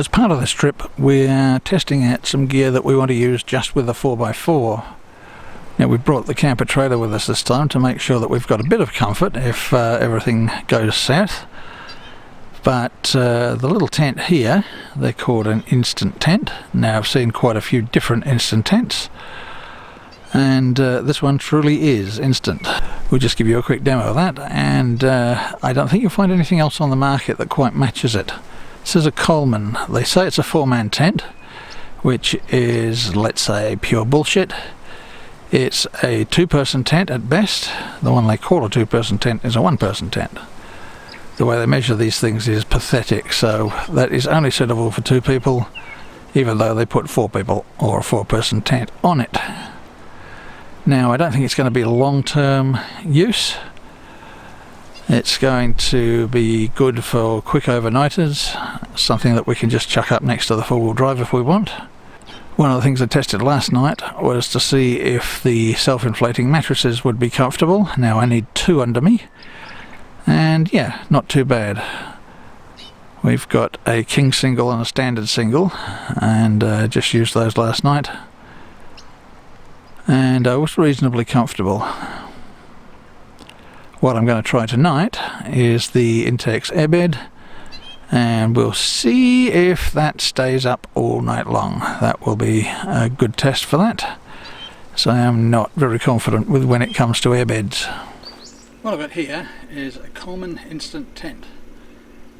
As part of this trip, we're testing out some gear that we want to use just with the 4x4. Now, we've brought the camper trailer with us this time to make sure that we've got a bit of comfort if everything goes south. But the little tent here, they're called an Instant tent. Now, I've seen quite a few different Instant tents, and this one truly is Instant. We'll just give you a quick demo of that, and I don't think you'll find anything else on the market that quite matches it. This is a Coleman. They say it's a 4-man tent, which is, let's say, pure bullshit. It's a 2-person tent at best. The one they call a 2-person tent is a 1-person tent. The way they measure these things is pathetic, so that is only suitable for 2 people, even though they put 4 people or a 4-person tent on it. Now, I don't think it's going to be long-term use. It's going to be good for quick overnighters, something that we can just chuck up next to the 4-wheel drive if we want. One of the things I tested last night was to see if the self-inflating mattresses would be comfortable. Now I need 2 under me, and yeah, not too bad. We've got a king single and a standard single, and just used those last night, and I was reasonably comfortable. What I'm going to try tonight is the Intex airbed, and we'll see if that stays up all night long. That will be a good test for that. So I'm not very confident with when it comes to airbeds. What I've got here is a Coleman Instant tent,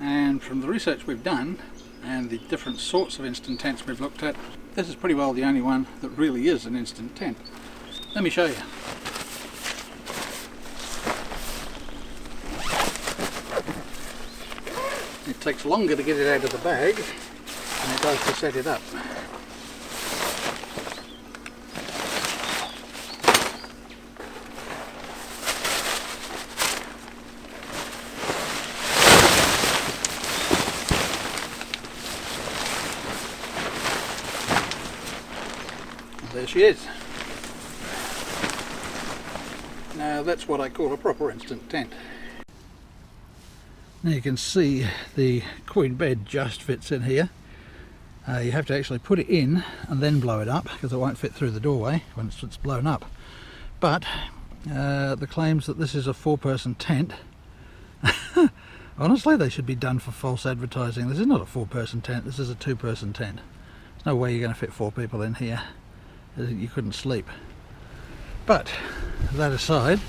and from the research we've done and the different sorts of Instant tents we've looked at, this is pretty well the only one that really is an Instant tent. Let me show you. It takes longer to get it out of the bag than it does to set it up. There she is. Now that's what I call a proper Instant tent. Now you can see the queen bed just fits in here. You have to actually put it in and then blow it up, because it won't fit through the doorway when it's blown up. But the claims that this is a 4-person tent, honestly they should be done for false advertising. This is not a 4-person tent, this is a 2-person tent. There's no way you're going to fit 4 people in here. You couldn't sleep. But that aside,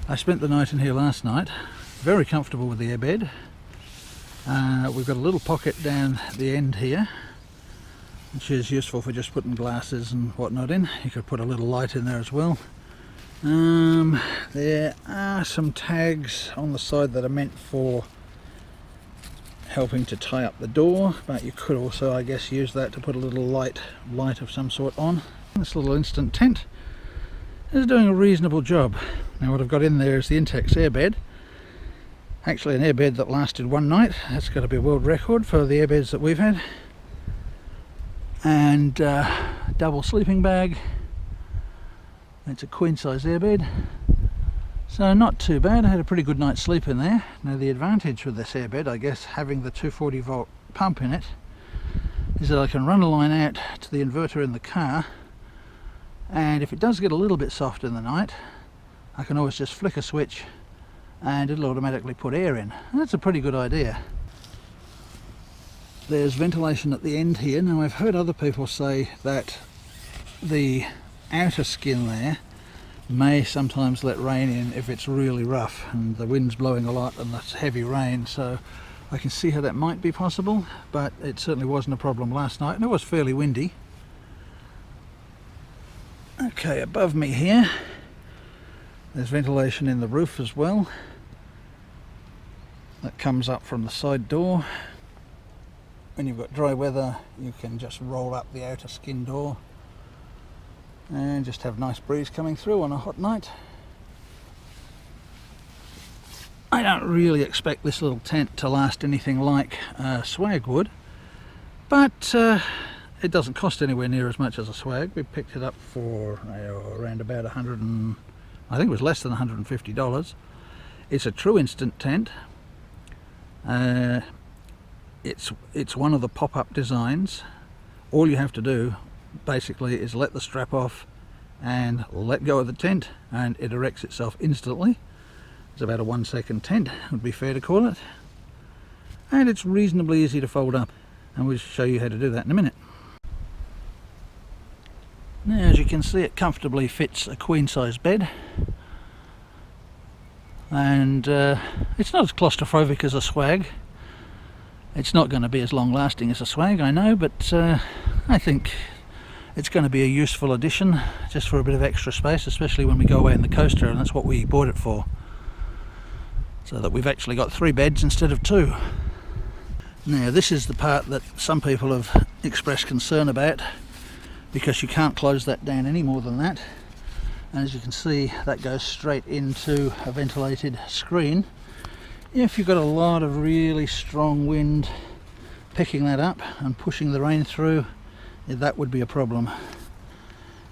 I spent the night in here last night. Very comfortable with the airbed. We've got a little pocket down the end here, which is useful for just putting glasses and whatnot in. You could put a little light in there as well. There are some tags on the side that are meant for helping to tie up the door, but you could also, I guess, use that to put a little light of some sort on. This little Instant tent is doing a reasonable job. Now what I've got in there is the Intex airbed. Actually an airbed that lasted 1 night. That's got to be a world record for the airbeds that we've had. And double sleeping bag. It's a queen size airbed, so not too bad. I had a pretty good night's sleep in there. Now the advantage with this airbed, I guess, having the 240 volt pump in it, is that I can run a line out to the inverter in the car, and if it does get a little bit soft in the night, I can always just flick a switch and it'll automatically put air in. And that's a pretty good idea. There's ventilation at the end here. Now I've heard other people say that the outer skin there may sometimes let rain in if it's really rough and the wind's blowing a lot and that's heavy rain, so I can see how that might be possible, but it certainly wasn't a problem last night, and it was fairly windy. Okay, above me here there's ventilation in the roof as well. That comes up from the side door. When you've got dry weather, you can just roll up the outer skin door and just have nice breeze coming through on a hot night. I don't really expect this little tent to last anything like swag would, but it doesn't cost anywhere near as much as a swag. We picked it up for around about I think it was less than $150. It's a true Instant tent. It's one of the pop-up designs. All you have to do basically is let the strap off and let go of the tent, and it erects itself instantly. It's about a 1 second tent, would be fair to call it, and it's reasonably easy to fold up, and we'll show you how to do that in a minute. Now, as you can see, it comfortably fits a queen size bed, and it's not as claustrophobic as a swag. It's not going to be as long lasting as a swag, I know, but I think it's going to be a useful addition just for a bit of extra space, especially when we go away in the coaster, and that's what we bought it for, so that we've actually got 3 beds instead of 2. Now, this is the part that some people have expressed concern about, because you can't close that down any more than that, and as you can see, that goes straight into a ventilated screen. If you've got a lot of really strong wind picking that up and pushing the rain through, that would be a problem.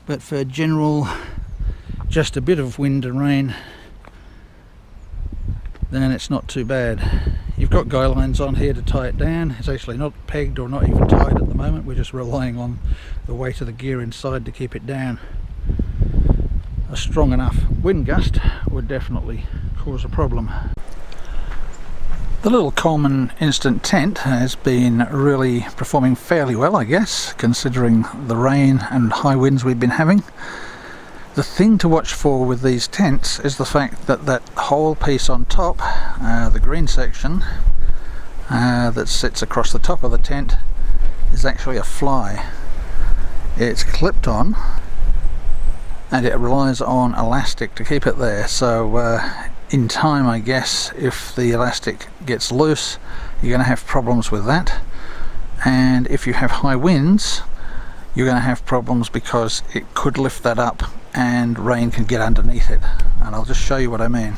But for general, just a bit of wind and rain, then it's not too bad. You've got guy lines on here to tie it down. It's actually not pegged or not even tied at the moment. We're just relying on the weight of the gear inside to keep it down. A strong enough wind gust would definitely cause a problem. The little Coleman Instant tent has been really performing fairly well, I guess, considering the rain and high winds we've been having. The thing to watch for with these tents is the fact that that whole piece on top, the green section that sits across the top of the tent, is actually a fly. It's clipped on and it relies on elastic to keep it there, so in time, I guess, if the elastic gets loose, you're going to have problems with that, and if you have high winds, you're going to have problems because it could lift that up and rain can get underneath it, and I'll just show you what I mean.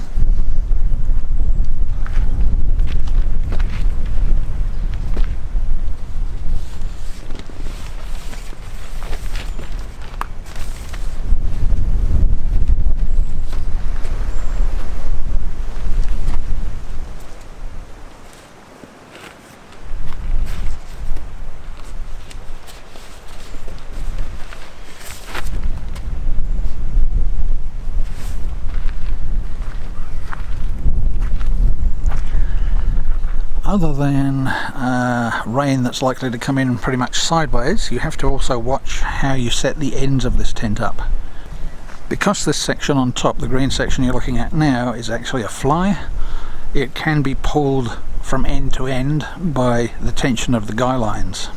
Other than rain that's likely to come in pretty much sideways, you have to also watch how you set the ends of this tent up. Because this section on top, the green section you're looking at now, is actually a fly, it can be pulled from end to end by the tension of the guy lines.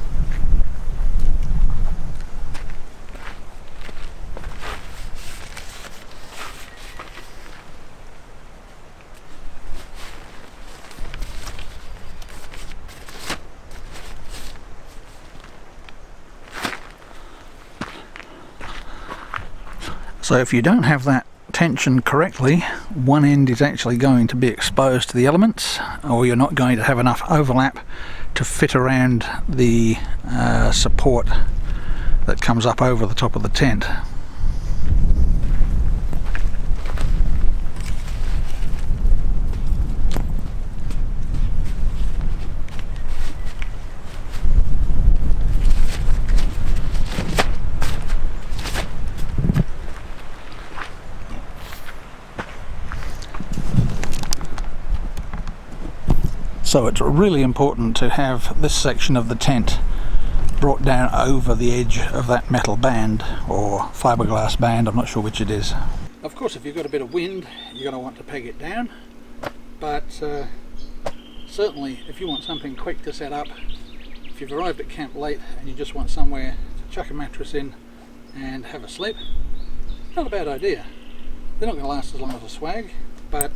So if you don't have that tension correctly, one end is actually going to be exposed to the elements, or you're not going to have enough overlap to fit around the support that comes up over the top of the tent. So it's really important to have this section of the tent brought down over the edge of that metal band or fiberglass band, I'm not sure which it is. Of course, if you've got a bit of wind, you're going to want to peg it down, but certainly if you want something quick to set up, if you've arrived at camp late and you just want somewhere to chuck a mattress in and have a sleep, not a bad idea. They're not going to last as long as a swag, but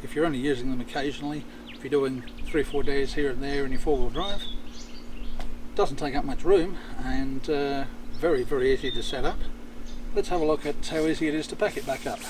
if you're only using them occasionally, if you're doing 3-4 days here and there in your 4-wheel drive, doesn't take up much room and very, very easy to set up. Let's have a look at how easy it is to pack it back up.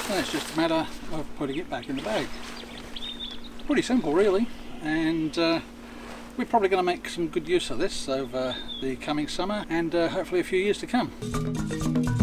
Then it's just a matter of putting it back in the bag. Pretty simple really, and we're probably going to make some good use of this over the coming summer and hopefully a few years to come.